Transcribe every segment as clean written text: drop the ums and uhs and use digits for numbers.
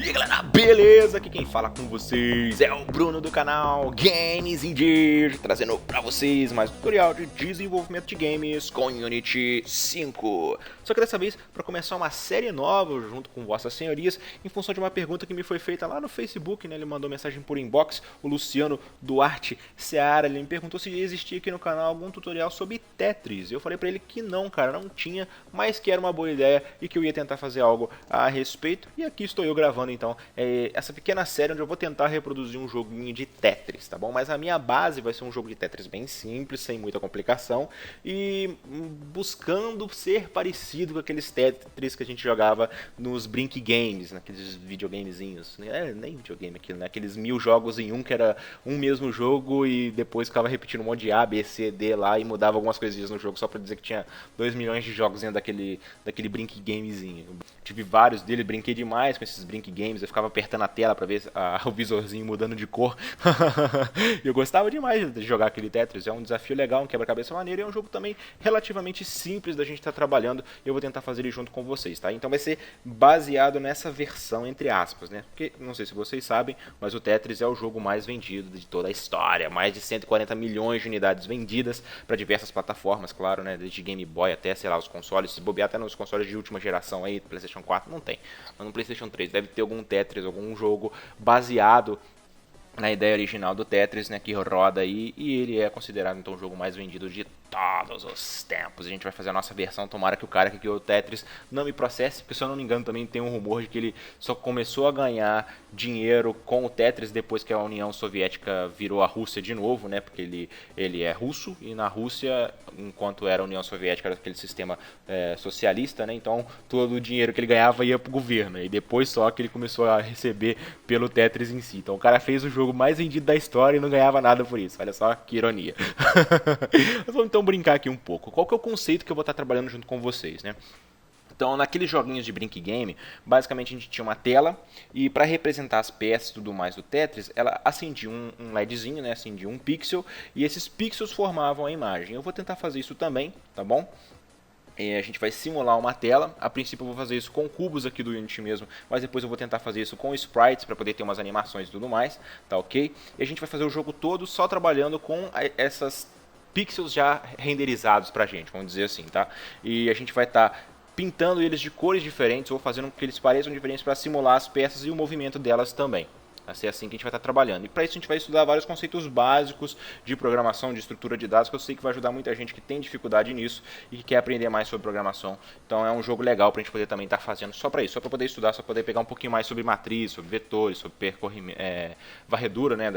E aí galera, beleza? Aqui quem fala com vocês é o Bruno do canal Games Indeed, trazendo pra vocês mais um tutorial de desenvolvimento de games com Unity 5. Só que dessa vez para começar uma série nova junto com vossas senhorias, em função de uma pergunta que me foi feita lá no Facebook, né? Ele mandou mensagem por inbox, o Luciano Duarte Seara, ele me perguntou se existia aqui no canal algum tutorial sobre Tetris. Eu falei pra ele que não, cara, não tinha, mas que era uma boa ideia e que eu ia tentar fazer algo a respeito. E aqui estou eu gravando então essa pequena série onde eu vou tentar reproduzir um joguinho de Tetris, tá bom? Mas a minha base vai ser um jogo de Tetris bem simples, sem muita complicação e buscando ser parecido com aqueles Tetris que a gente jogava nos Brink Games, naqueles videogamezinhos, nem videogame aquilo, né? Aqueles 1000 jogos em um que era um mesmo jogo e depois ficava repetindo um monte de A, B, C, D lá e mudava algumas coisinhas no jogo só pra dizer que tinha 2 milhões de jogos dentro daquele Brink Gamezinho. Tive vários deles, brinquei demais com esses Brink Games, eu ficava apertando a tela pra ver o visorzinho mudando de cor. Eu gostava demais de jogar aquele Tetris, é um desafio legal, um quebra-cabeça maneiro e é um jogo também relativamente simples da gente estar trabalhando e eu vou tentar fazer ele junto com vocês, tá? Então vai ser baseado nessa versão, entre aspas, né? Porque, não sei se vocês sabem, mas o Tetris é o jogo mais vendido de toda a história, mais de 140 milhões de unidades vendidas para diversas plataformas, claro, né? Desde Game Boy até, sei lá, os consoles, se bobear até nos consoles de última geração aí, PlayStation 4 não tem, mas no PlayStation 3 deve ter algum Tetris, algum jogo baseado na ideia original do Tetris, né, que roda aí, e ele é considerado então o jogo mais vendido de todos os tempos. A gente vai fazer a nossa versão, tomara que o cara que criou o Tetris não me processe, porque se eu não me engano também tem um rumor de que ele só começou a ganhar dinheiro com o Tetris depois que a União Soviética virou a Rússia de novo, né, porque ele é russo, e na Rússia, enquanto era a União Soviética, era aquele sistema socialista, né, então todo o dinheiro que ele ganhava ia pro governo, e depois só que ele começou a receber pelo Tetris em si. Então o cara fez o jogo mais vendido da história e não ganhava nada por isso. Olha só que ironia. Mas vamos então brincar aqui um pouco. Qual que é o conceito que eu vou estar trabalhando junto com vocês, né? Então, naqueles joguinhos de Brink Game, basicamente a gente tinha uma tela e para representar as peças e tudo mais do Tetris, ela acendia um LEDzinho, né? Acendia um pixel e esses pixels formavam a imagem. Eu vou tentar fazer isso também, tá bom? A gente vai simular uma tela, a princípio eu vou fazer isso com cubos aqui do Unity mesmo, mas depois eu vou tentar fazer isso com sprites para poder ter umas animações e tudo mais, tá ok? E a gente vai fazer o jogo todo só trabalhando com essas pixels já renderizados pra gente, vamos dizer assim, tá? E a gente vai estar pintando eles de cores diferentes ou fazendo com que eles pareçam diferentes para simular as peças e o movimento delas também. Vai ser assim que a gente vai estar trabalhando. E para isso a gente vai estudar vários conceitos básicos de programação, de estrutura de dados, que eu sei que vai ajudar muita gente que tem dificuldade nisso e que quer aprender mais sobre programação. Então é um jogo legal para a gente poder também estar fazendo só para isso, só para poder estudar, só para poder pegar um pouquinho mais sobre matriz, sobre vetores, sobre varredura, né,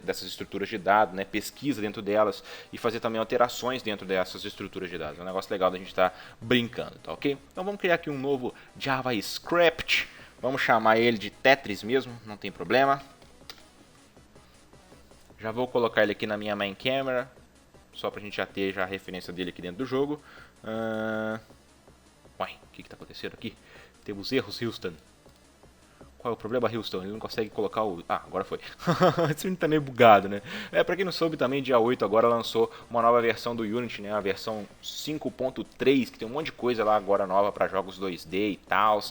dessas estruturas de dados, né, pesquisa dentro delas e fazer também alterações dentro dessas estruturas de dados. É um negócio legal da gente estar brincando, tá ok? Então vamos criar aqui um novo JavaScript. Vamos chamar ele de Tetris mesmo, não tem problema. Já vou colocar ele aqui na minha main camera, só pra gente já ter a referência dele aqui dentro do jogo. Uai, o que tá acontecendo aqui? Temos erros, Houston. Qual é o problema, Houston? Ele não consegue colocar o... Ah, agora foi. Esse menino tá meio bugado, né? Pra quem não soube também, dia 8 agora lançou uma nova versão do Unity, né? A versão 5.3, que tem um monte de coisa lá agora nova para jogos 2D e tal.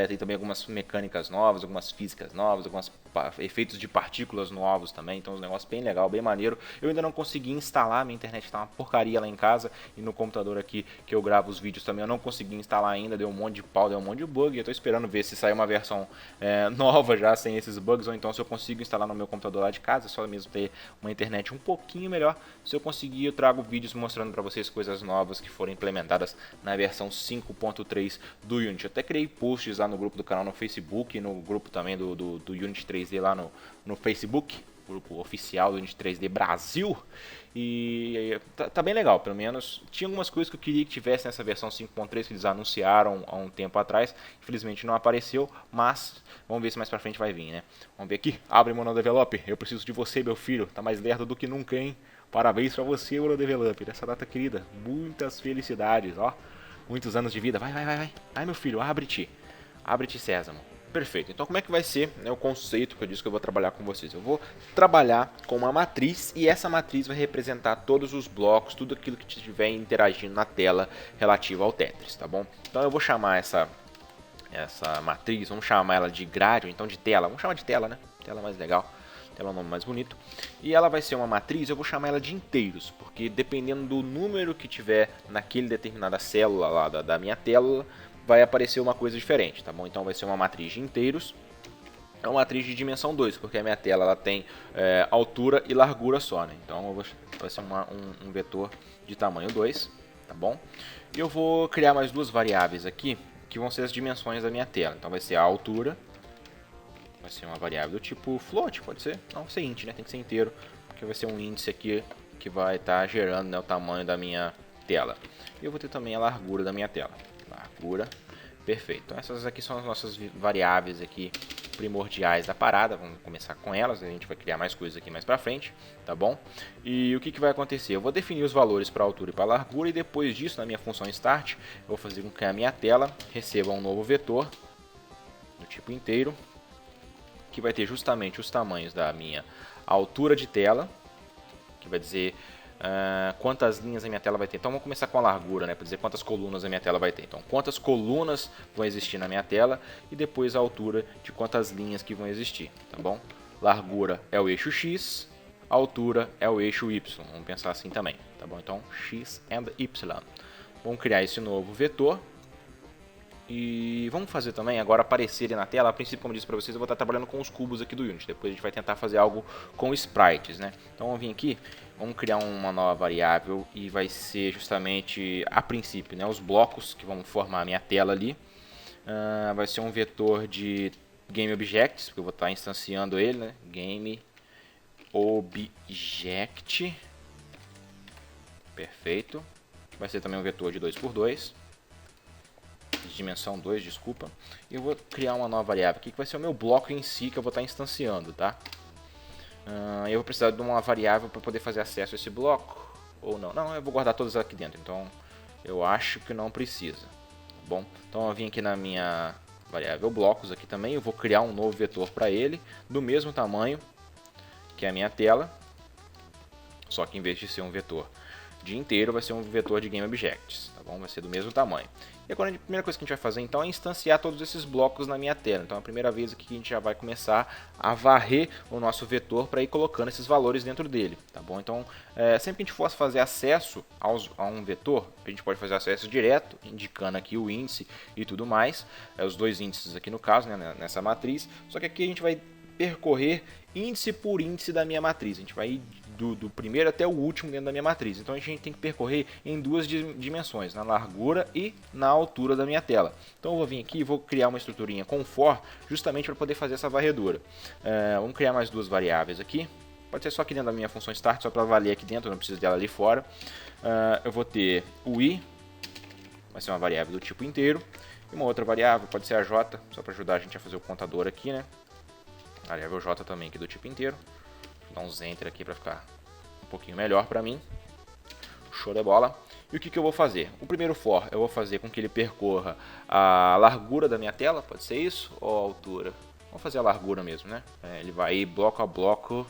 Tem também algumas mecânicas novas, algumas físicas novas, alguns efeitos de partículas novos também. Então, um negócio bem legal, bem maneiro. Eu ainda não consegui instalar, minha internet tá uma porcaria lá em casa. E no computador aqui, que eu gravo os vídeos também, eu não consegui instalar ainda. Deu um monte de pau, deu um monte de bug. Eu tô esperando ver se sair uma versão... nova já, sem esses bugs, ou então se eu consigo instalar no meu computador lá de casa, só mesmo ter uma internet um pouquinho melhor. Se eu conseguir, eu trago vídeos mostrando para vocês coisas novas que foram implementadas na versão 5.3 do Unity. Eu até criei posts lá no grupo do canal no Facebook, no grupo também do Unity 3D lá no Facebook, grupo oficial do Unity 3D Brasil. E tá bem legal, pelo menos. Tinha algumas coisas que eu queria que tivesse nessa versão 5.3 que eles anunciaram há um tempo atrás. Infelizmente não apareceu, mas vamos ver se mais pra frente vai vir, né? Vamos ver aqui. Abre Monodeveloper. Eu preciso de você, meu filho. Tá mais lerdo do que nunca, hein? Parabéns pra você, Monodeveloper. Essa data querida. Muitas felicidades, ó. Muitos anos de vida. Vai. Ai, meu filho, abre-te. Abre-te, Sésamo. Perfeito, então como é que vai ser, né, o conceito que eu disse que eu vou trabalhar com vocês? Eu vou trabalhar com uma matriz e essa matriz vai representar todos os blocos, tudo aquilo que estiver interagindo na tela relativo ao Tetris, tá bom? Então eu vou chamar essa essa matriz, vamos chamar ela de grade, ou então de tela, vamos chamar de tela, né? Tela mais legal, tela é um nome mais bonito. E ela vai ser uma matriz, eu vou chamar ela de inteiros, porque dependendo do número que tiver naquele determinada célula lá da minha tela, vai aparecer uma coisa diferente, tá bom? Então vai ser uma matriz de inteiros. É uma matriz de dimensão 2, porque a minha tela ela tem altura e largura só, né? Então vai ser um vetor de tamanho 2, tá bom? E eu vou criar mais duas variáveis aqui, que vão ser as dimensões da minha tela. Então vai ser a altura, vai ser uma variável do tipo float, pode ser? Não, vai ser int, né? Tem que ser inteiro, porque vai ser um índice aqui que vai estar gerando, né, o tamanho da minha tela. E eu vou ter também a largura da minha tela. Largura, perfeito. Então essas aqui são as nossas variáveis aqui primordiais da parada, vamos começar com elas, a gente vai criar mais coisas aqui mais pra frente, tá bom? E o que vai acontecer? Eu vou definir os valores para altura e para largura, e depois disso, na minha função start, eu vou fazer com que a minha tela receba um novo vetor do tipo inteiro, que vai ter justamente os tamanhos da minha altura de tela, que vai dizer quantas linhas a minha tela vai ter. Então vamos começar com a largura, né, para dizer quantas colunas a minha tela vai ter. Então quantas colunas vão existir na minha tela e depois a altura de quantas linhas que vão existir, tá bom? Largura é o eixo X, altura é o eixo Y, vamos pensar assim também, tá bom? Então X and Y. Vamos criar esse novo vetor. E vamos fazer também agora aparecerem na tela. A princípio, como eu disse para vocês, eu vou estar trabalhando com os cubos aqui do Unity. Depois a gente vai tentar fazer algo com sprites, né? Então vamos vir aqui, vamos criar uma nova variável e vai ser justamente, a princípio, né, os blocos que vão formar a minha tela ali. Vai ser um vetor de GameObjects, porque eu vou estar instanciando ele, né? GameObject. Perfeito. Vai ser também um vetor de 2x2. De dimensão 2, desculpa. E eu vou criar uma nova variável aqui que vai ser o meu bloco em si que eu vou estar instanciando, tá? Eu vou precisar de uma variável para poder fazer acesso a esse bloco, ou não? Não, eu vou guardar todas aqui dentro, então eu acho que não precisa, tá bom? Então eu vim aqui na minha variável blocos aqui também, eu vou criar um novo vetor para ele, do mesmo tamanho que a minha tela, só que em vez de ser um vetor de inteiro, vai ser um vetor de GameObjects, tá bom? Vai ser do mesmo tamanho. E agora a primeira coisa que a gente vai fazer então é instanciar todos esses blocos na minha tela. Então a primeira vez aqui que a gente já vai começar a varrer o nosso vetor para ir colocando esses valores dentro dele, tá bom? Então sempre que a gente for fazer acesso a um vetor, a gente pode fazer acesso direto, indicando aqui o índice e tudo mais, os dois índices aqui no caso, né, nessa matriz, só que aqui a gente vai percorrer índice por índice da minha matriz. A gente vai ir do primeiro até o último dentro da minha matriz. Então a gente tem que percorrer em duas dimensões, na largura e na altura da minha tela. Então eu vou vir aqui e vou criar uma estruturinha com for, justamente para poder fazer essa varredura. Vamos criar mais duas variáveis aqui. Pode ser só aqui dentro da minha função start, só para valer aqui dentro, não preciso dela ali fora. Eu vou ter o i, vai ser uma variável do tipo inteiro. E uma outra variável, pode ser a j, só para ajudar a gente a fazer o contador aqui, né? Variável j também aqui do tipo inteiro. Vou dar uns enter aqui para ficar um pouquinho melhor para mim. Show de bola. E o que eu vou fazer? O primeiro for eu vou fazer com que ele percorra a largura da minha tela, pode ser isso? Ou a altura? Vamos fazer a largura mesmo, né? Ele vai ir bloco a bloco.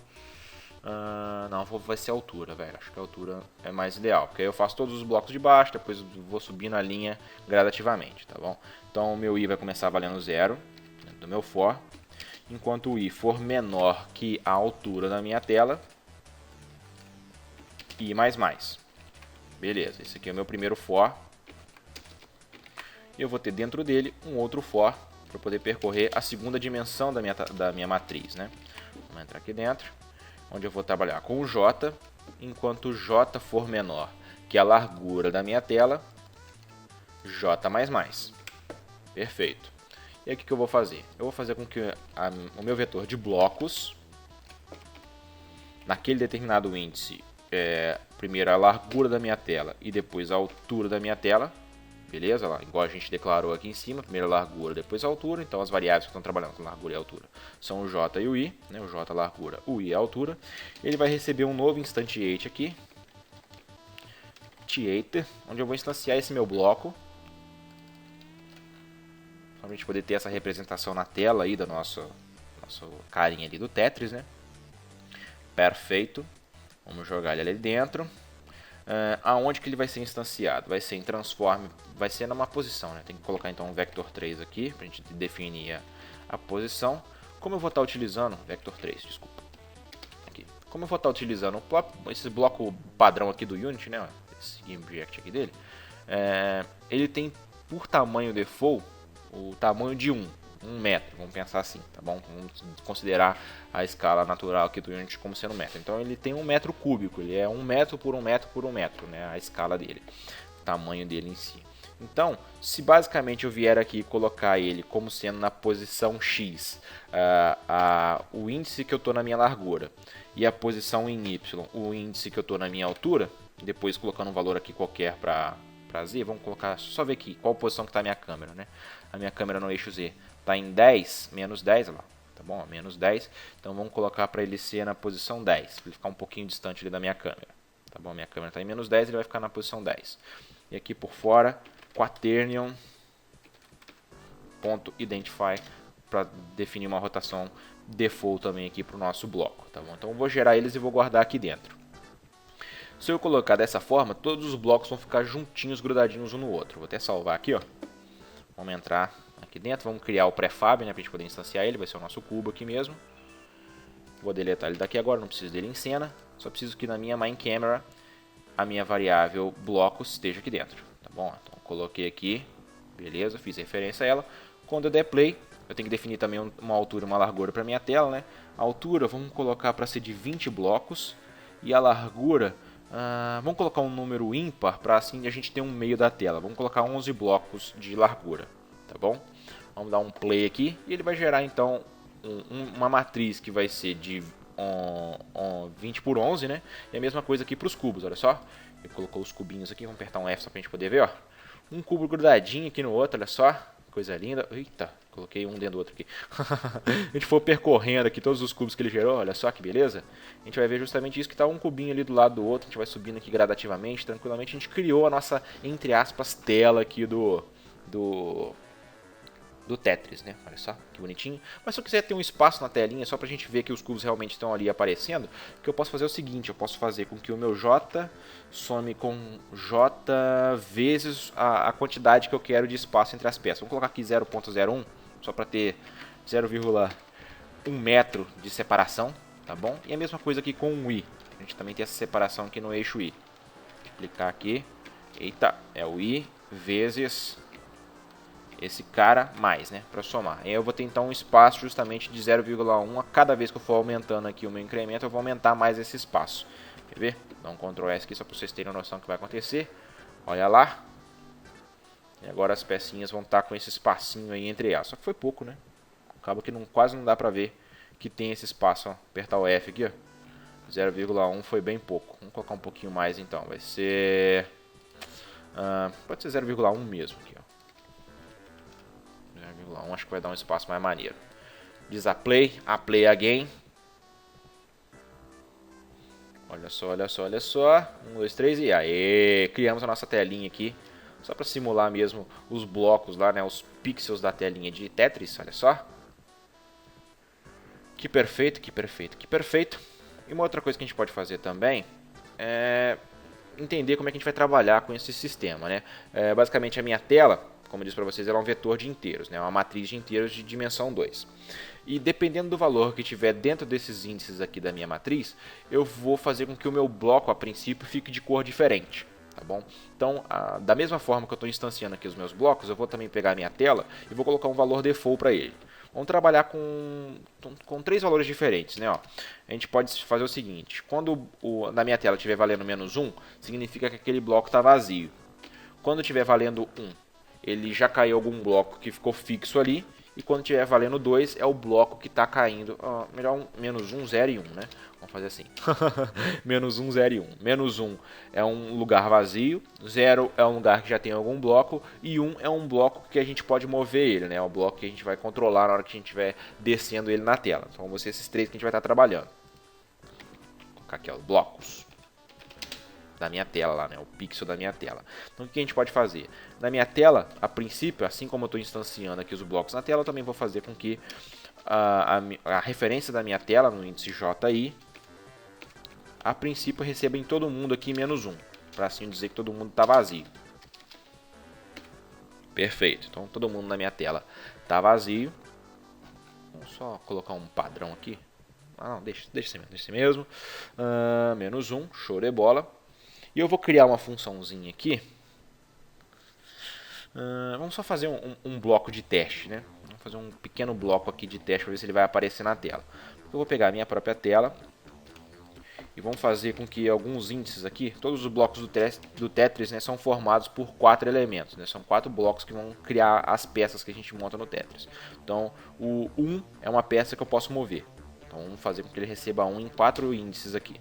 Não, vai ser a altura, velho. Acho que a altura é mais ideal. Porque aí eu faço todos os blocos de baixo, depois vou subir na linha gradativamente, tá bom? Então o meu i vai começar valendo 0 dentro do meu for. Enquanto o i for menor que a altura da minha tela, i mais mais. Beleza, esse aqui é o meu primeiro for. E eu vou ter dentro dele um outro for para poder percorrer a segunda dimensão da minha matriz, né? Vamos entrar aqui dentro, onde eu vou trabalhar com o j, enquanto j for menor que a largura da minha tela, j mais mais. Perfeito. E aí o que eu vou fazer? Eu vou fazer com que o meu vetor de blocos, naquele determinado índice, primeiro a largura da minha tela e depois a altura da minha tela, beleza? Lá, igual a gente declarou aqui em cima, primeiro a largura, depois a altura. Então as variáveis que estão trabalhando com largura e altura são o j e o i, né? O j a largura, o i a altura. Ele vai receber um novo instantiate aqui, T8, onde eu vou instanciar esse meu bloco, para a gente poder ter essa representação na tela aí da nossa carinha ali do Tetris, né? Perfeito. Vamos jogar ele ali dentro. Aonde que ele vai ser instanciado? Vai ser em transform, vai ser numa posição, né? Tem que colocar então um vector 3 aqui, para a gente definir a posição. Como eu vou estar utilizando, vector 3, desculpa. Aqui. Como eu vou estar utilizando esse bloco padrão aqui do Unity, né? Esse object aqui dele, ele tem por tamanho default o tamanho de 1 metro, vamos pensar assim, tá bom? Vamos considerar a escala natural aqui do Unity como sendo metro. Então ele tem 1 metro cúbico, ele é 1 metro por 1 metro por 1 metro, né? A escala dele, o tamanho dele em si. Então, se basicamente eu vier aqui colocar ele como sendo na posição X, o índice que eu estou na minha largura, e a posição em Y, o índice que eu estou na minha altura, depois colocando um valor aqui qualquer para Z, vamos colocar, só ver aqui qual posição que está a minha câmera, né? A minha câmera no eixo Z está em 10, menos 10, olha lá, tá bom? Menos 10, então vamos colocar para ele ser na posição 10, para ele ficar um pouquinho distante ali da minha câmera, tá bom? Minha câmera está em menos 10, ele vai ficar na posição 10. E aqui por fora, quaternion.identify para definir uma rotação default também aqui para o nosso bloco, tá bom? Então eu vou gerar eles e vou guardar aqui dentro. Se eu colocar dessa forma, todos os blocos vão ficar juntinhos, grudadinhos um no outro. Vou até salvar aqui, ó. Vamos entrar aqui dentro, vamos criar o prefab, né, para a gente poder instanciar ele, vai ser o nosso cubo aqui mesmo. Vou deletar ele daqui agora, não preciso dele em cena. Só preciso que na minha main camera a minha variável blocos esteja aqui dentro, tá bom? Então coloquei aqui, beleza, fiz referência a ela. Quando eu der play, eu tenho que definir também uma altura e uma largura para minha tela, né? A altura vamos colocar para ser de 20 blocos e a largura vamos colocar um número ímpar para assim a gente ter um meio da tela. Vamos colocar 11 blocos de largura, tá bom? Vamos dar um play aqui e ele vai gerar então uma matriz que vai ser de 20 por 11, né? E a mesma coisa aqui para os cubos, olha só. Ele colocou os cubinhos aqui, vamos apertar um F só para a gente poder ver, ó. Um cubo grudadinho aqui no outro, olha só. Coisa linda. Eita, coloquei um dentro do outro aqui. A gente for percorrendo aqui todos os cubos que ele gerou, olha só que beleza. A gente vai ver justamente isso, que está um cubinho ali do lado do outro. A gente vai subindo aqui gradativamente, tranquilamente. A gente criou a nossa, entre aspas, tela aqui do Tetris, né? Olha só, que bonitinho. Mas se eu quiser ter um espaço na telinha, só pra gente ver que os cubos realmente estão ali aparecendo, o que eu posso fazer é o seguinte, eu posso fazer com que o meu J some com J vezes a quantidade que eu quero de espaço entre as peças. Vamos colocar aqui 0.01, só para ter 0,1 metro de separação, tá bom? E a mesma coisa aqui com o I. A gente também tem essa separação aqui no eixo I. Vou clicar aqui. Eita, é o I vezes esse cara mais, né, para somar. E aí eu vou ter então um espaço justamente de 0,1 a cada vez que eu for aumentando aqui o meu incremento, eu vou aumentar mais esse espaço. Quer ver? Dá um Ctrl S aqui só para vocês terem noção do que vai acontecer. Olha lá. E agora as pecinhas vão estar com esse espacinho aí entre elas. Só que foi pouco, né? Acaba que quase não dá para ver que tem esse espaço. Ó. Apertar o F aqui, ó. 0,1 foi bem pouco. Vamos colocar um pouquinho mais então. Vai ser... pode ser 0,1 mesmo aqui, ó. 0,1, acho que vai dar um espaço mais maneiro. Desaplay, play again. Olha só, olha só, olha só. 1, 2, 3 e aê! Criamos a nossa telinha aqui. Só para simular mesmo os blocos lá, né? Os pixels da telinha de Tetris, olha só. Que perfeito, que perfeito, que perfeito. E uma outra coisa que a gente pode fazer também é entender como é que a gente vai trabalhar com esse sistema, né? Basicamente a minha tela, como eu disse para vocês, ela é um vetor de inteiros, né? Uma matriz de inteiros de dimensão 2. E dependendo do valor que tiver dentro desses índices aqui da minha matriz, eu vou fazer com que o meu bloco, a princípio, fique de cor diferente. Tá bom? Então, da mesma forma que eu estou instanciando aqui os meus blocos, eu vou também pegar a minha tela e vou colocar um valor default para ele. Vamos trabalhar com 3 valores diferentes, né? Ó, a gente pode fazer o seguinte, quando na minha tela estiver valendo -1, significa que aquele bloco está vazio. Quando estiver valendo 1, ele já caiu algum bloco que ficou fixo ali. E quando estiver valendo 2, é o bloco que está caindo. Melhor -1, 0 e 1, né? Vamos fazer assim. -1, 0 e 1. -1 é um lugar vazio. 0 é um lugar que já tem algum bloco. E 1 é um bloco que a gente pode mover ele, né? É um bloco que a gente vai controlar na hora que a gente estiver descendo ele na tela. Então vão ser esses 3 que a gente vai estar trabalhando. Vou colocar aqui, ó, blocos da minha tela lá, né? O pixel da minha tela. Então o que a gente pode fazer? Na minha tela, a princípio, assim como eu estou instanciando aqui os blocos na tela, eu também vou fazer com que a referência da minha tela, no índice JI, a princípio receba em todo mundo aqui -1. para assim dizer que todo mundo está vazio. Perfeito, então todo mundo na minha tela está vazio. Vamos só colocar um padrão aqui. Ah, não, deixa assim mesmo. Menos 1, show de bola. E eu vou criar uma funçãozinha aqui. Vamos só fazer um bloco de teste, né? Vamos fazer um pequeno bloco aqui de teste para ver se ele vai aparecer na tela. Eu vou pegar a minha própria tela e vamos fazer com que alguns índices aqui, todos os blocos do Tetris, né, são formados por 4 elementos, né? São 4 blocos que vão criar as peças que a gente monta no Tetris. Então, o 1 é uma peça que eu posso mover. Então, vamos fazer com que ele receba 1 em 4 índices aqui.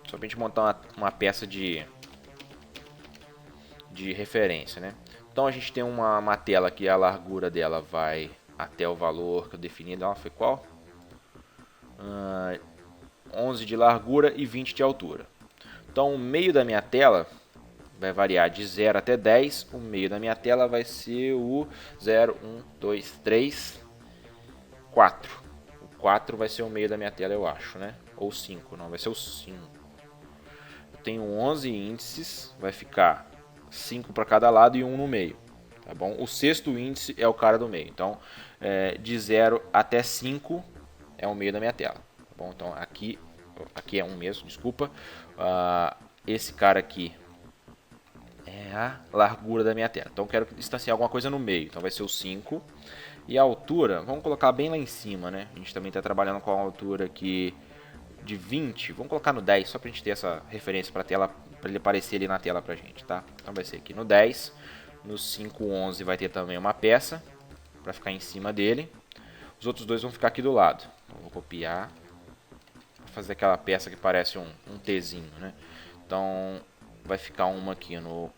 Só para a gente montar uma peça de referência, né? Então, a gente tem uma tela que a largura dela vai até o valor que eu defini. Ela foi qual? 11 de largura e 20 de altura. Então o meio da minha tela vai variar de 0 até 10. O meio da minha tela vai ser o 0, 1, 2, 3, 4. O 4 vai ser o meio da minha tela, eu acho, né? Ou 5, não, vai ser o 5. Eu tenho 11 índices, vai ficar 5 para cada lado e 1 no meio. Tá bom? O sexto índice é o cara do meio. Então, de 0 até 5 é o meio da minha tela. Tá bom? Então, aqui é 1 mesmo, desculpa. Esse cara aqui é a largura da minha tela. Então, eu quero distanciar alguma coisa no meio. Então, vai ser o 5. E a altura, vamos colocar bem lá em cima, né? A gente também está trabalhando com a altura aqui de 20. Vamos colocar no 10, só para a gente ter essa referência para a tela, para ele aparecer ali na tela para a gente, tá? Então, vai ser aqui no 10. No 511 vai ter também uma peça para ficar em cima dele. Os outros dois vão ficar aqui do lado. Então, vou copiar, vou fazer aquela peça que parece um Tzinho, né? Então vai ficar uma aqui no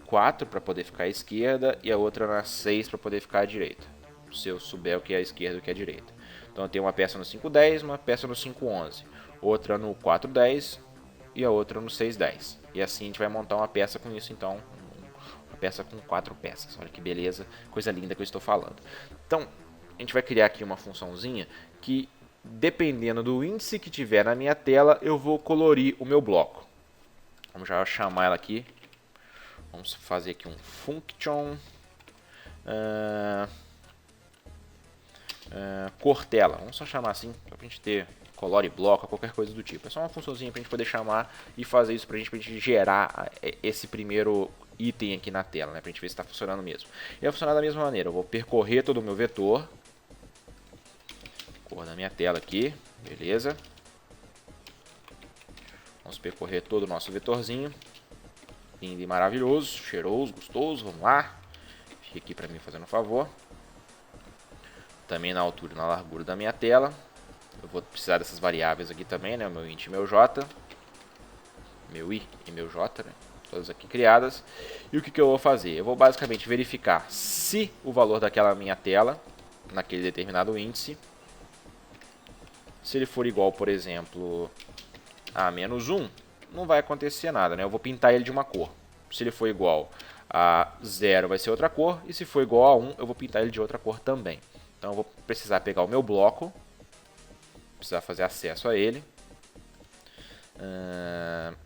4 para poder ficar à esquerda e a outra na 6 para poder ficar à direita. Se eu souber o que é a esquerda e o que é a direita. Então eu tenho uma peça no 510, uma peça no 511, outra no 410 e a outra no 610. E assim a gente vai montar uma peça com isso, então peça com 4 peças. Olha que beleza, coisa linda que eu estou falando. Então, a gente vai criar aqui uma funçãozinha que, dependendo do índice que tiver na minha tela, eu vou colorir o meu bloco. Vamos já chamar ela aqui. Vamos fazer aqui um function cor tela. Vamos só chamar assim, para a gente ter colore bloco, qualquer coisa do tipo. É só uma funçãozinha para a gente poder chamar e fazer isso para a gente gerar esse primeiro item aqui na tela, né, pra gente ver se está funcionando mesmo. E vai funcionar da mesma maneira, eu vou percorrer todo o meu vetor, cor da minha tela aqui, beleza. Vamos percorrer todo o nosso vetorzinho, lindo e maravilhoso, cheiroso, gostoso, vamos lá. Fica aqui para mim fazendo um favor. Também na altura e na largura da minha tela. Eu vou precisar dessas variáveis aqui também, né, o meu int e meu j, meu i e meu j, né, todas aqui criadas. E o que eu vou fazer? Eu vou basicamente verificar se o valor daquela minha tela, naquele determinado índice, se ele for igual, por exemplo, a menos 1, não vai acontecer nada, né? Eu vou pintar ele de uma cor. Se ele for igual a 0, vai ser outra cor. E se for igual a 1, eu vou pintar ele de outra cor também. Então eu vou precisar pegar o meu bloco, precisar fazer acesso a ele.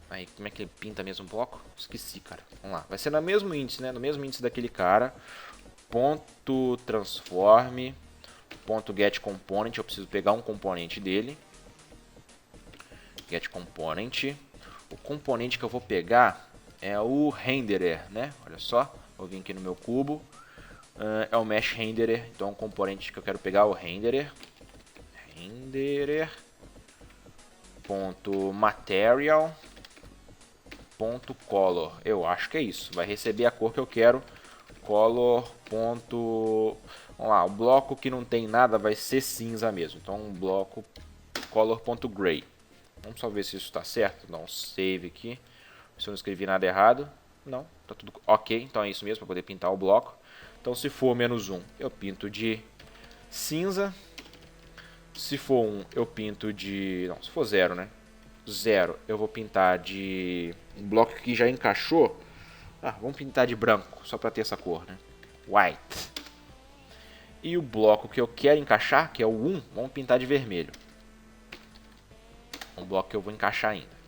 Aí, como é que ele pinta mesmo o bloco? Esqueci, cara. Vamos lá. Vai ser no mesmo índice, né? No mesmo índice daquele cara. Ponto transform. Ponto get component. Eu preciso pegar um componente dele. Get component. O componente que eu vou pegar é o renderer, né? Olha só. Vou vir aqui no meu cubo. É o mesh renderer. Então o componente que eu quero pegar é o renderer. Renderer. .material .color. Eu acho que é isso. Vai receber a cor que eu quero. Color. Vamos lá, o bloco que não tem nada vai ser cinza mesmo. Então um bloco color.gray. Vamos só ver se isso está certo. Dá um save aqui. Se eu não escrevi nada errado. Não, tá tudo ok. Então é isso mesmo para poder pintar o bloco. Então se for menos 1, eu pinto de cinza. Se for 1, eu pinto de... Não, se for 0, né? 0, eu vou pintar de... Um bloco que já encaixou. Vamos pintar de branco, só para ter essa cor, né? White. E o bloco que eu quero encaixar, que é o 1, vamos pintar de vermelho. Um bloco que eu vou encaixar ainda.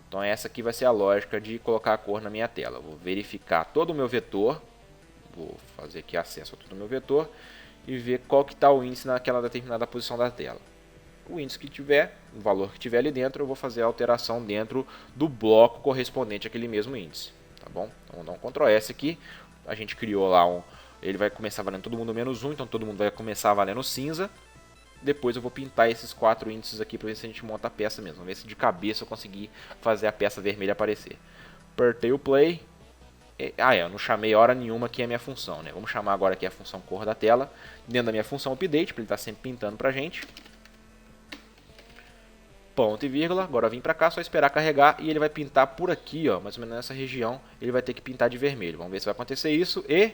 Então essa aqui vai ser a lógica de colocar a cor na minha tela. Vou verificar todo o meu vetor, vou fazer aqui acesso a todo o meu vetor e ver qual que está o índice naquela determinada posição da tela. O índice que tiver, o valor que tiver ali dentro, eu vou fazer a alteração dentro do bloco correspondente àquele mesmo índice, tá bom? Então vou dar um Ctrl S aqui, a gente criou lá ele vai começar valendo todo mundo -1, então todo mundo vai começar valendo cinza. Depois eu vou pintar esses 4 índices aqui para ver se a gente monta a peça mesmo. Vamos ver se de cabeça eu conseguir fazer a peça vermelha aparecer. Apertei o play. Eu não chamei hora nenhuma aqui a minha função, né? Vamos chamar agora aqui a função cor da tela. Dentro da minha função update, para ele estar sempre pintando para a gente. Ponto e vírgula. Agora eu vim para cá, só esperar carregar e ele vai pintar por aqui, ó, mais ou menos nessa região. Ele vai ter que pintar de vermelho. Vamos ver se vai acontecer isso. E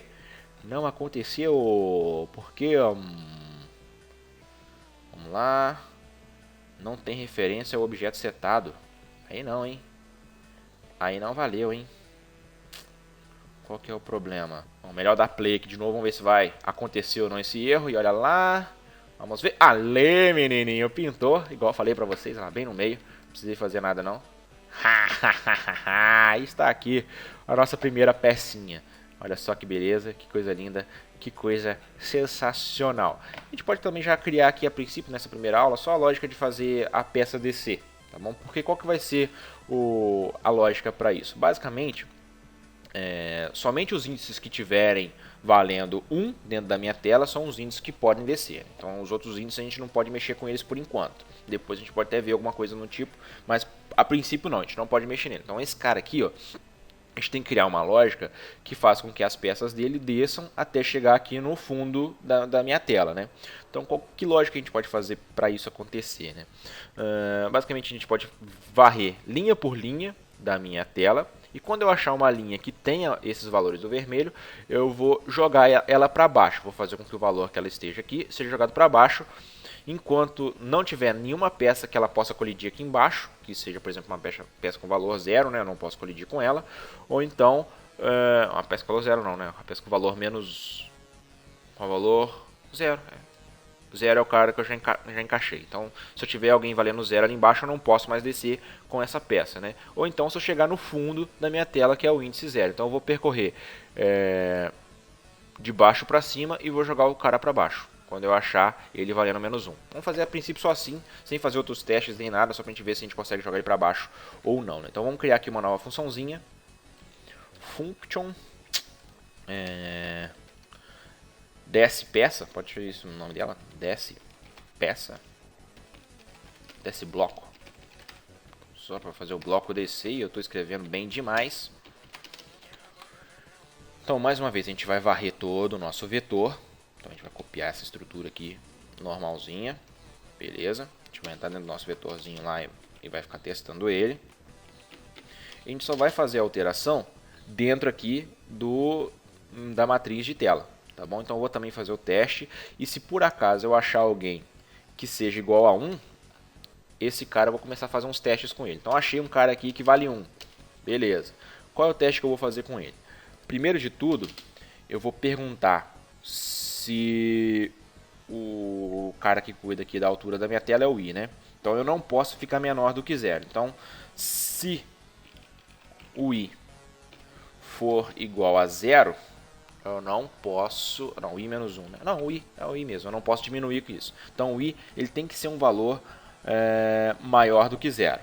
não aconteceu. Porque... Vamos lá. Não tem referência ao objeto setado. Aí não, hein? Aí não valeu, hein? Qual que é o problema? Bom, melhor dar play aqui de novo. Vamos ver se vai acontecer ou não esse erro. E olha lá. Vamos ver. Ale, menininho. Pintou. Igual eu falei pra vocês. Lá bem no meio. Não precisei fazer nada, não. Aí está aqui a nossa primeira pecinha. Olha só que beleza. Que coisa linda. Que coisa sensacional. A gente pode também já criar aqui a princípio, nessa primeira aula, só a lógica de fazer a peça descer, tá bom? Porque qual que vai ser a lógica para isso? Basicamente, somente os índices que tiverem valendo 1 dentro da minha tela são os índices que podem descer. Então os outros índices a gente não pode mexer com eles por enquanto. Depois a gente pode até ver alguma coisa no tipo, mas a princípio não, a gente não pode mexer nele. Então esse cara aqui, ó, a gente tem que criar uma lógica que faça com que as peças dele desçam até chegar aqui no fundo da minha tela, né? Então, que lógica a gente pode fazer para isso acontecer, né? Basicamente, a gente pode varrer linha por linha da minha tela e quando eu achar uma linha que tenha esses valores do vermelho, eu vou jogar ela para baixo. Vou fazer com que o valor que ela esteja aqui seja jogado para baixo. Enquanto não tiver nenhuma peça que ela possa colidir aqui embaixo, que seja, por exemplo, uma peça com valor 0, né? Eu não posso colidir com ela. Ou então, uma peça com valor 0 não, né? Uma peça com valor menos... com valor 0. 0 é o cara que eu já encaixei. Então, se eu tiver alguém valendo 0 ali embaixo, eu não posso mais descer com essa peça, né? Ou então, se eu chegar no fundo da minha tela, que é o índice 0. Então, eu vou percorrer de baixo para cima e vou jogar o cara para baixo quando eu achar ele valendo -1. Vamos fazer a princípio só assim, sem fazer outros testes nem nada, só pra gente ver se a gente consegue jogar ele para baixo ou não, né? Então vamos criar aqui uma nova funçãozinha. Function desce peça, pode ser isso o nome dela? Desce peça. Desce bloco. Só para fazer o bloco descer, e eu estou escrevendo bem demais. Então mais uma vez a gente vai varrer todo o nosso vetor. Então a gente vai copiar essa estrutura aqui normalzinha, beleza? A gente vai entrar dentro do nosso vetorzinho lá e vai ficar testando ele. A gente só vai fazer a alteração dentro aqui da matriz de tela, tá bom? Então eu vou também fazer o teste e se por acaso eu achar alguém que seja igual a 1, esse cara eu vou começar a fazer uns testes com ele. Então achei um cara aqui que vale 1, beleza? Qual é o teste que eu vou fazer com ele? Primeiro de tudo, eu vou perguntar se o cara que cuida aqui da altura da minha tela é o i, né? Então eu não posso ficar menor do que 0. Então, se o i for igual a 0, eu não posso... Não, o i menos 1, né? Não, o i é o i mesmo, eu não posso diminuir com isso. Então o i ele tem que ser um valor maior do que 0.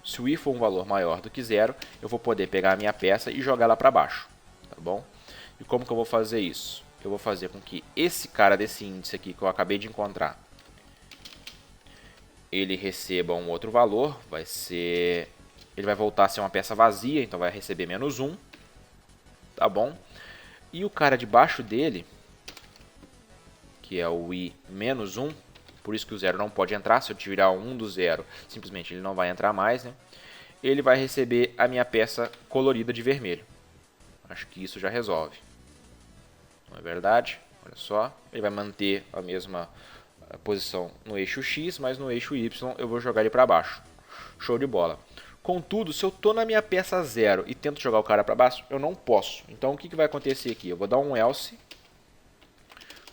Se o i for um valor maior do que 0, eu vou poder pegar a minha peça e jogar ela para baixo, tá bom? E como que eu vou fazer isso? Eu vou fazer com que esse cara desse índice aqui que eu acabei de encontrar, ele receba um outro valor, ele vai voltar a ser uma peça vazia, então vai receber -1, tá bom? E o cara debaixo dele, que é o i menos 1, por isso que o 0 não pode entrar, se eu tirar 1 do 0, simplesmente ele não vai entrar mais, né? Ele vai receber a minha peça colorida de vermelho. Acho que isso já resolve. Não é verdade? Olha só, ele vai manter a mesma posição no eixo X, mas no eixo Y eu vou jogar ele para baixo. Show de bola. Contudo, se eu estou na minha peça 0 e tento jogar o cara para baixo, eu não posso. Então o que vai acontecer aqui? Eu vou dar um else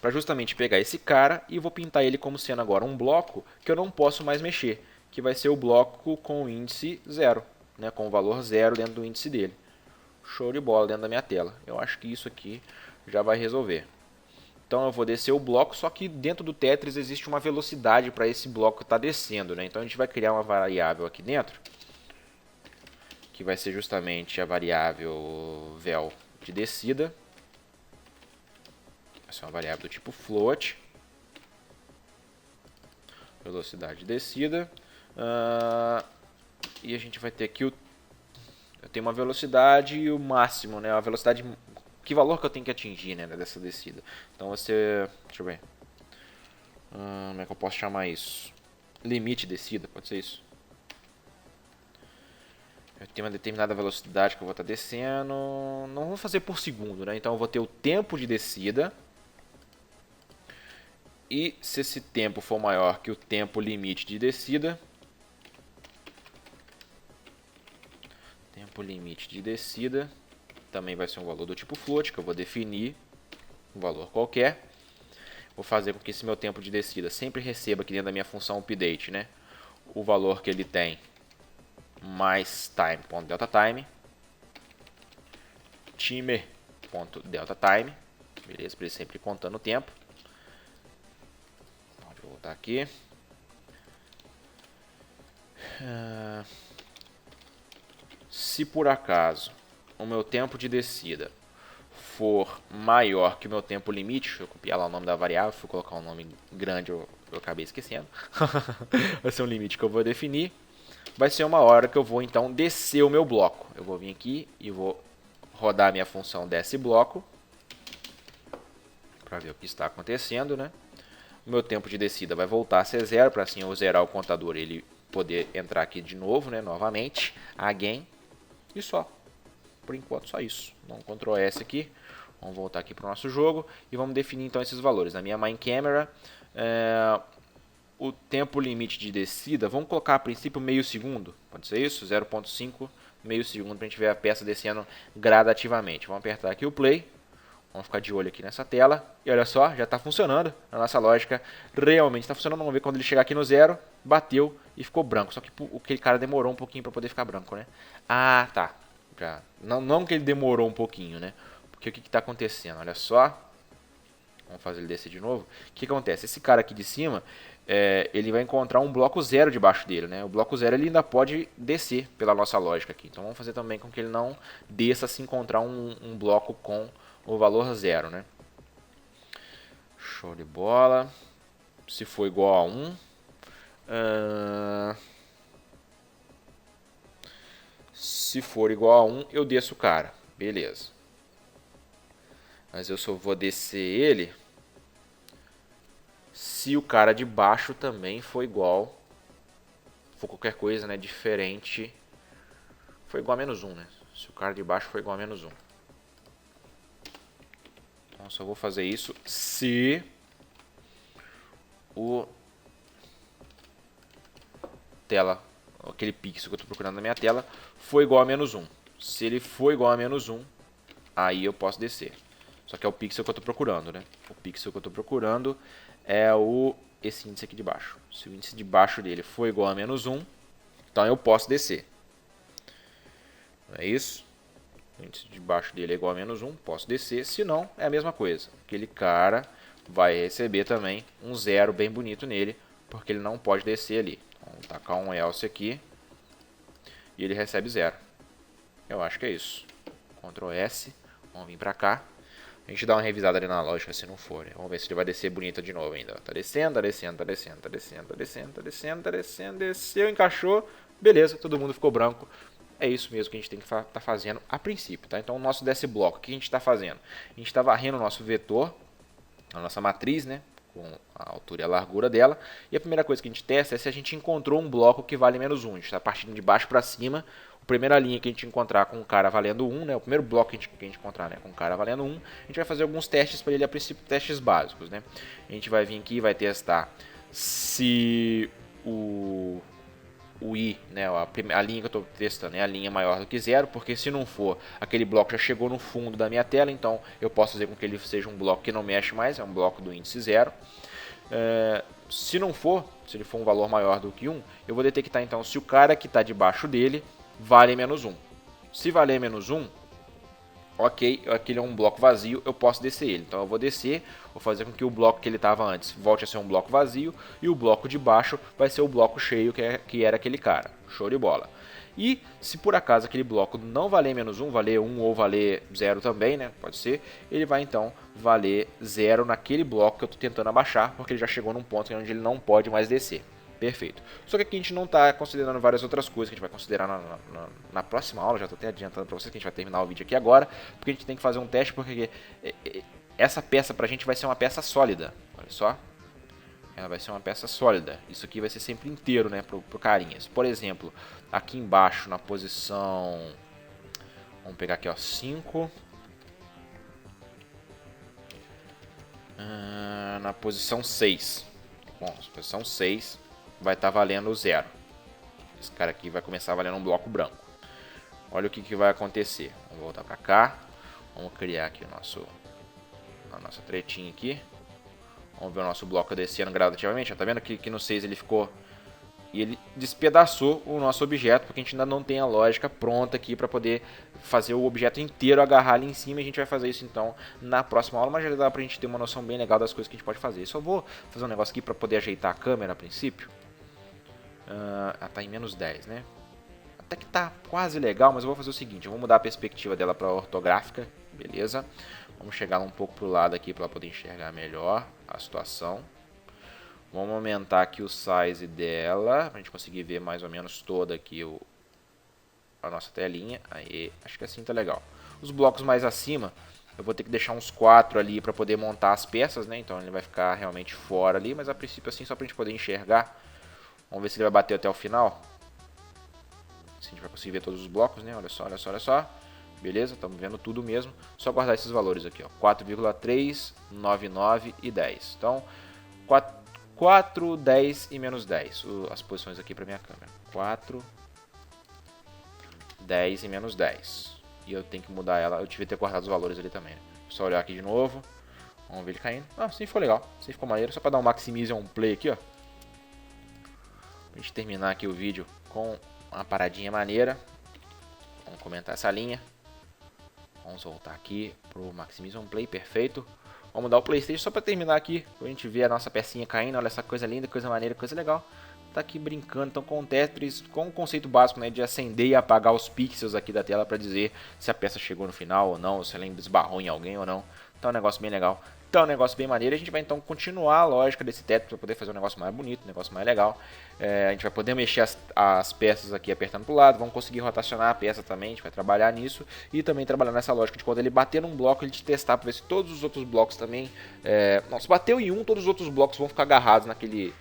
para justamente pegar esse cara e vou pintar ele como sendo agora um bloco que eu não posso mais mexer, que vai ser o bloco com o índice 0. né, com o valor 0 dentro do índice dele. Show de bola dentro da minha tela. Eu acho que isso aqui já vai resolver. Então eu vou descer o bloco, só que dentro do Tetris existe uma velocidade para esse bloco estar descendo, né? Então a gente vai criar uma variável aqui dentro, que vai ser justamente a variável vel de descida. Essa é uma variável do tipo float. Velocidade de descida. E a gente vai ter aqui eu tenho uma velocidade e o máximo, né? A velocidade, que valor que eu tenho que atingir, né, dessa descida. Então você, deixa eu ver. Como é que eu posso chamar isso? Limite de descida, pode ser isso. Eu tenho uma determinada velocidade que eu vou estar descendo. Não vou fazer por segundo, né? Então eu vou ter o tempo de descida. E se esse tempo for maior que o tempo limite de descida, tempo limite de descida também vai ser um valor do tipo float, que eu vou definir um valor qualquer. Vou fazer com que esse meu tempo de descida sempre receba aqui dentro da minha função update, né, o valor que ele tem mais time.deltaTime, timer.deltaTime, beleza, para ele sempre contando o tempo. Pode voltar aqui. Se por acaso o meu tempo de descida for maior que o meu tempo limite, deixa eu copiar lá o nome da variável, fui colocar um nome grande, eu acabei esquecendo. Vai ser um limite que eu vou definir. Vai ser uma hora que eu vou então descer o meu bloco. Eu vou vir aqui e vou rodar a minha função desce bloco para ver o que está acontecendo, né? O meu tempo de descida vai voltar a ser 0, para assim eu zerar o contador e ele poder entrar aqui de novo, né, novamente, again, e só. Por enquanto só isso. Vamos Ctrl S aqui, vamos voltar aqui para o nosso jogo e vamos definir então esses valores. Na minha main camera, o tempo limite de descida, vamos colocar a princípio meio segundo, pode ser isso? 0.5, meio segundo, para a gente ver a peça descendo gradativamente. Vamos apertar aqui o play. Vamos ficar de olho aqui nessa tela. E olha só, já está funcionando. A nossa lógica realmente está funcionando. Vamos ver quando ele chegar aqui no 0. Bateu e ficou branco. Só que aquele cara demorou um pouquinho para poder ficar branco, né? Ah, tá. Já. Não que ele demorou um pouquinho, né? Porque o que está acontecendo? Olha só. Vamos fazer ele descer de novo. O que acontece? Esse cara aqui de cima, ele vai encontrar um bloco 0 debaixo dele, né? O bloco 0 ele ainda pode descer pela nossa lógica aqui. Então vamos fazer também com que ele não desça se encontrar um bloco com o valor 0, né? Show de bola. Se for igual a 1. Se for igual a 1, eu desço o cara. Beleza. Mas eu só vou descer ele se o cara de baixo também for igual. For qualquer coisa, né, diferente. For igual a menos 1, né? Se o cara de baixo for igual a menos 1. Então só vou fazer isso se o aquele pixel que eu estou procurando na minha tela for igual a menos 1. Se ele for igual a menos 1, aí eu posso descer. Só que é o pixel que eu estou procurando, né? O pixel que eu estou procurando é esse índice aqui de baixo. Se o índice de baixo dele for igual a menos 1, então eu posso descer. Não é isso? O índice de baixo dele é igual a menos 1, posso descer. Se não, é a mesma coisa. Aquele cara vai receber também um 0 bem bonito nele, porque ele não pode descer ali. Então, vou tacar um else aqui e ele recebe 0. Eu acho que é isso. Ctrl S, vamos vir pra cá. A gente dá uma revisada ali na lógica se não for, né? Vamos ver se ele vai descer bonito de novo ainda. Tá descendo, tá descendo, tá descendo, tá descendo, tá descendo, tá descendo, tá descendo, desceu, encaixou. Beleza, todo mundo ficou branco. É isso mesmo que a gente tem que estar fazendo a princípio, tá? Então o nosso desce bloco, o que a gente está fazendo? A gente está varrendo o nosso vetor, a nossa matriz, né? Com a altura e a largura dela. E a primeira coisa que a gente testa é se a gente encontrou um bloco que vale menos 1. A gente está partindo de baixo para cima. A primeira linha que a gente encontrar com um cara valendo 1, né? O primeiro bloco que a gente encontrar, né, com um cara valendo 1, a gente vai fazer alguns testes para ele, a princípio, testes básicos, né? A gente vai vir aqui e vai testar se o I, né, a linha que eu estou testando é a linha maior do que 0, porque se não for, aquele bloco já chegou no fundo da minha tela, então eu posso fazer com que ele seja um bloco que não mexe mais, é um bloco do índice 0. Se não for, se ele for um valor maior do que 1, eu vou detectar então se o cara que está debaixo dele vale menos 1. Se valer menos 1, ok, aquele é um bloco vazio, eu posso descer ele. Então eu vou descer, vou fazer com que o bloco que ele estava antes volte a ser um bloco vazio, e o bloco de baixo vai ser o bloco cheio que era aquele cara. Show de bola. E se por acaso aquele bloco não valer menos 1, valer 1 ou valer 0 também, né? Pode ser, ele vai então valer 0 naquele bloco que eu estou tentando abaixar, porque ele já chegou num ponto onde ele não pode mais descer. Perfeito. Só que aqui a gente não está considerando várias outras coisas que a gente vai considerar na próxima aula. Já estou até adiantando para vocês que a gente vai terminar o vídeo aqui agora, porque a gente tem que fazer um teste, porque essa peça para a gente vai ser uma peça sólida. Olha só. Ela vai ser uma peça sólida. Isso aqui vai ser sempre inteiro, né, pro carinhas. Por exemplo, aqui embaixo na posição... Vamos pegar aqui, ó, 5. Na posição 6. Bom, na posição 6 vai estar valendo 0. Esse cara aqui vai começar valendo um bloco branco. Olha o que vai acontecer. Vamos voltar para cá. Vamos criar aqui a nossa tretinha aqui. Vamos ver o nosso bloco descendo gradativamente. Tá vendo que no 6 ele ficou... E ele despedaçou o nosso objeto, porque a gente ainda não tem a lógica pronta aqui para poder fazer o objeto inteiro agarrar ali em cima. E a gente vai fazer isso então na próxima aula, mas já dá pra gente ter uma noção bem legal das coisas que a gente pode fazer. Só vou fazer um negócio aqui para poder ajeitar a câmera a princípio. Tá em menos 10, né? Até que tá quase legal, mas eu vou fazer o seguinte. Eu vou mudar a perspectiva dela para ortográfica, beleza? Vamos chegar um pouco pro lado aqui para poder enxergar melhor a situação. Vamos aumentar aqui o size dela, pra gente conseguir ver mais ou menos toda aqui a nossa telinha. Aí, acho que assim tá legal. Os blocos mais acima, eu vou ter que deixar uns 4 ali para poder montar as peças, né? Então ele vai ficar realmente fora ali, mas a princípio assim, só pra gente poder enxergar. Vamos ver se ele vai bater até o final. Se a gente vai conseguir ver todos os blocos, né? Olha só, olha só, olha só. Beleza, estamos vendo tudo mesmo. Só guardar esses valores aqui, ó. 4,3, 9,9 e 10. Então, 4, 10 e menos 10. As posições aqui para minha câmera. 4, 10 e menos 10. E eu tenho que mudar ela. Eu tive que ter guardado os valores ali também, né? Só olhar aqui de novo. Vamos ver ele caindo. Ah, sim, ficou legal. Sim, ficou maneiro. Só para dar um maximize um play aqui, ó. Pra gente terminar aqui o vídeo com uma paradinha maneira. Vamos comentar essa linha. Vamos voltar aqui pro Maximize on Play, perfeito. Vamos dar o PlayStation só para terminar aqui, pra gente ver a nossa pecinha caindo. Olha essa coisa linda, coisa maneira, coisa legal. Tá aqui brincando, então com o Tetris, com o conceito básico, né, de acender e apagar os pixels aqui da tela para dizer se a peça chegou no final ou não, se ela esbarrou em alguém ou não. Então é um negócio bem legal. Então é um negócio bem maneiro. A gente vai então continuar a lógica desse Tetris para poder fazer um negócio mais bonito, um negócio mais legal. A gente vai poder mexer as peças aqui apertando para o lado. Vamos conseguir rotacionar a peça também. A gente vai trabalhar nisso. E também trabalhar nessa lógica de quando ele bater num bloco, ele te testar para ver se todos os outros blocos também... se bateu em um, todos os outros blocos vão ficar agarrados naquele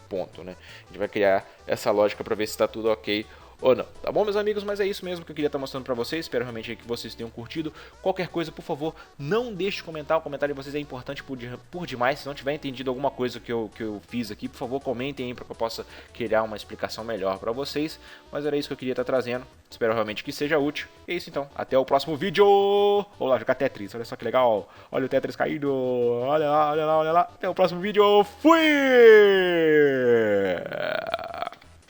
ponto, né? A gente vai criar essa lógica para ver se está tudo ok ou não, tá bom, meus amigos? Mas é isso mesmo que eu queria estar mostrando pra vocês. Espero realmente que vocês tenham curtido. Qualquer coisa, por favor, não deixe de comentar. O comentário de vocês é importante por demais. Se não tiver entendido alguma coisa que eu fiz aqui, por favor, comentem aí para que eu possa criar uma explicação melhor pra vocês. Mas era isso que eu queria estar trazendo. Espero realmente que seja útil. É isso então, até o próximo vídeo. Vamos lá jogar Tetris, olha só que legal. Olha o Tetris caindo, olha lá, olha lá, olha lá. Até o próximo vídeo, fui!